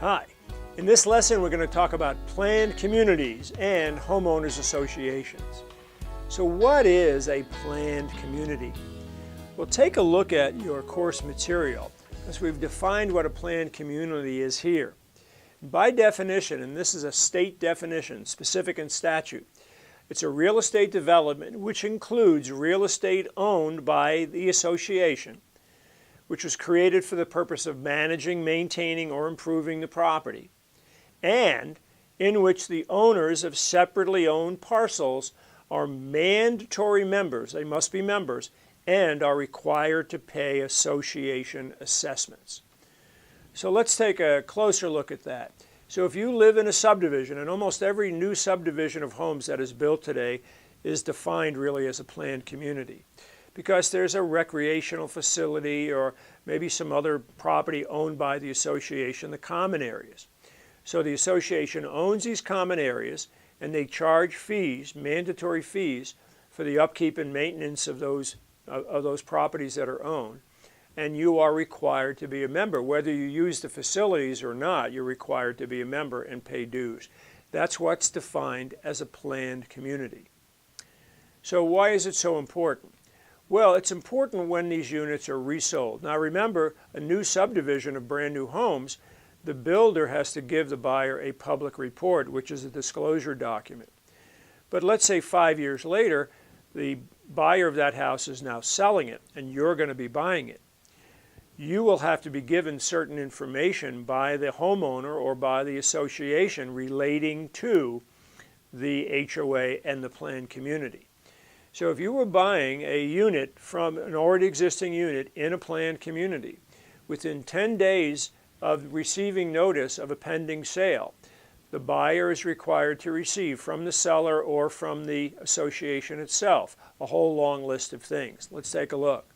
Hi. In this lesson, we're going to talk about planned communities and homeowners associations. So what is a planned community? Well, take a look at your course material, as we've defined what a planned community is here. By definition, and this is a state definition, specific in statute, it's a real estate development which includes real estate owned by the association, which was created for the purpose of managing, maintaining, or improving the property, and in which the owners of separately owned parcels are mandatory members, they must be members, and are required to pay association assessments. So let's take a closer look at that. So if you live in a subdivision, and almost every new subdivision of homes that is built today is defined really as a planned community, because there's a recreational facility or maybe some other property owned by the association, the common areas. So the association owns these common areas and they charge fees, mandatory fees, for the upkeep and maintenance of those properties that are owned. And you are required to be a member. Whether you use the facilities or not, you're required to be a member and pay dues. That's what's defined as a planned community. So why is it so important? Well, it's important when these units are resold. Now remember, a new subdivision of brand new homes, the builder has to give the buyer a public report, which is a disclosure document. But let's say 5 years later, the buyer of that house is now selling it and you're going to be buying it. You will have to be given certain information by the homeowner or by the association relating to the HOA and the planned community. So if you were buying a unit from an already existing unit in a planned community, within 10 days of receiving notice of a pending sale, the buyer is required to receive from the seller or from the association itself a whole long list of things. Let's take a look.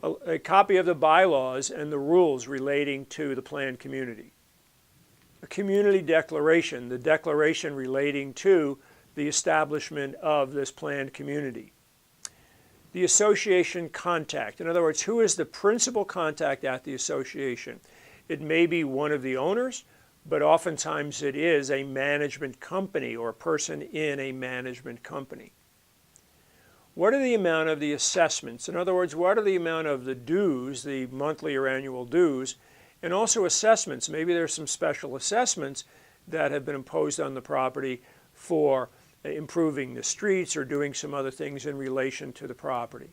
A copy of the bylaws and the rules relating to the planned community. A community declaration, the declaration relating to the establishment of this planned community. The association contact, in other words, who is the principal contact at the association? It may be one of the owners, but oftentimes it is a management company or a person in a management company. What are the amount of the assessments? In other words, what are the amount of the dues, the monthly or annual dues, and also assessments? Maybe there's some special assessments that have been imposed on the property for improving the streets or doing some other things in relation to the property.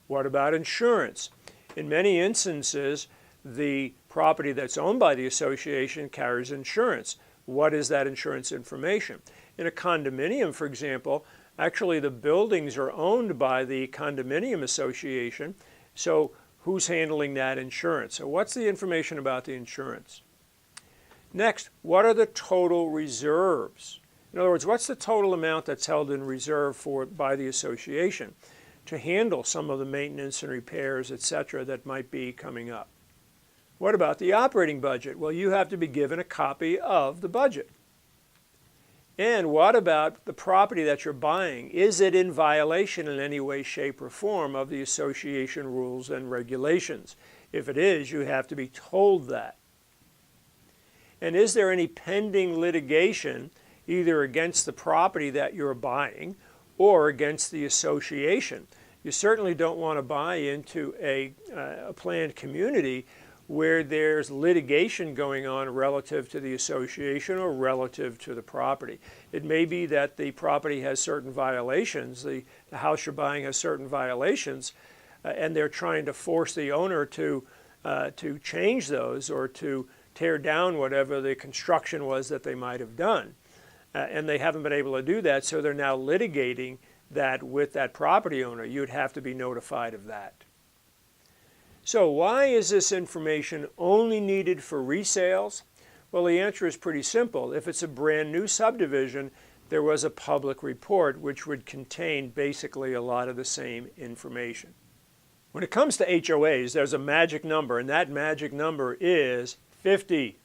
What about insurance? In many instances, the property that's owned by the association carries insurance. What is that insurance information? In a condominium, for example, actually the buildings are owned by the condominium association, so who's handling that insurance? So what's the information about the insurance? Next, what are the total reserves? In other words, what's the total amount that's held in reserve by the association to handle some of the maintenance and repairs, etc., that might be coming up? What about the operating budget? Well, you have to be given a copy of the budget. And what about the property that you're buying? Is it in violation in any way, shape, or form of the association rules and regulations? If it is, you have to be told that. And is there any pending litigation either against the property that you're buying or against the association? You certainly don't want to buy into a planned community where there's litigation going on relative to the association or relative to the property. It may be that the property has certain violations, the house you're buying has certain violations, and they're trying to force the owner to change those or to tear down whatever the construction was that they might have done. And they haven't been able to do that, so they're now litigating that with that property owner. You'd have to be notified of that. So why is this information only needed for resales? Well, the answer is pretty simple. If it's a brand new subdivision, there was a public report which would contain basically a lot of the same information. When it comes to HOAs, there's a magic number, and that magic number is 50.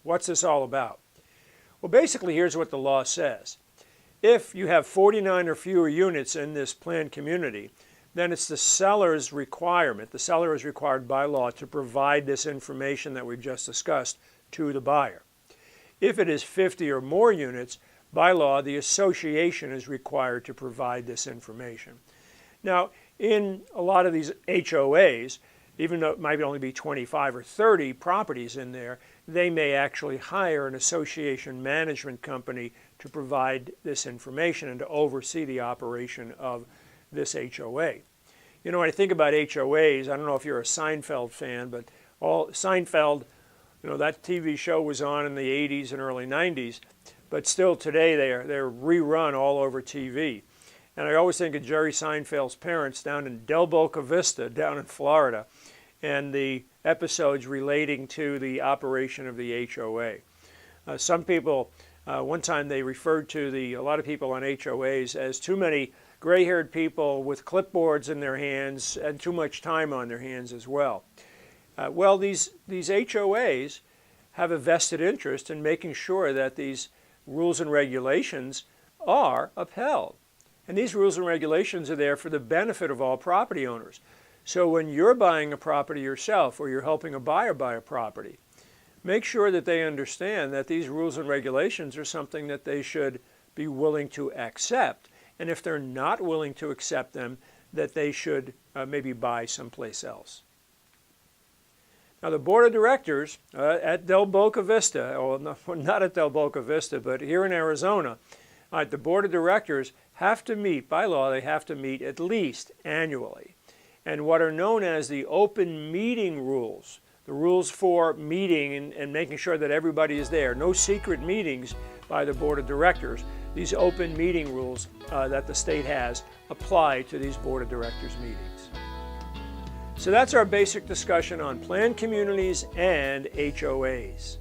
What's this all about? Well, basically, here's what the law says. If you have 49 or fewer units in this planned community, then it's the seller's requirement. The seller is required by law to provide this information that we've just discussed to the buyer. If it is 50 or more units, by law, the association is required to provide this information. Now, in a lot of these HOAs, even though it might only be 25 or 30 properties in there, they may actually hire an association management company to provide this information and to oversee the operation of this HOA. You know, when I think about HOAs, I don't know if you're a Seinfeld fan, but Seinfeld, you know, that TV show was on in the 80s and early 90s, but still today they're rerun all over TV. And I always think of Jerry Seinfeld's parents down in Del Boca Vista, down in Florida, and the episodes relating to the operation of the HOA. Some people, one time they referred to a lot of people on HOAs as too many gray-haired people with clipboards in their hands and too much time on their hands as well. Well, these HOAs have a vested interest in making sure that these rules and regulations are upheld. And these rules and regulations are there for the benefit of all property owners. So when you're buying a property yourself or you're helping a buyer buy a property, make sure that they understand that these rules and regulations are something that they should be willing to accept. And if they're not willing to accept them, that they should maybe buy someplace else. Now the board of directors at Del Boca Vista, or not at Del Boca Vista, but here in Arizona, the board of directors have to meet, by law, they have to meet at least annually. And what are known as the open meeting rules, the rules for meeting and making sure that everybody is there, no secret meetings by the board of directors. These open meeting rules that the state has apply to these board of directors meetings. So that's our basic discussion on planned communities and HOAs.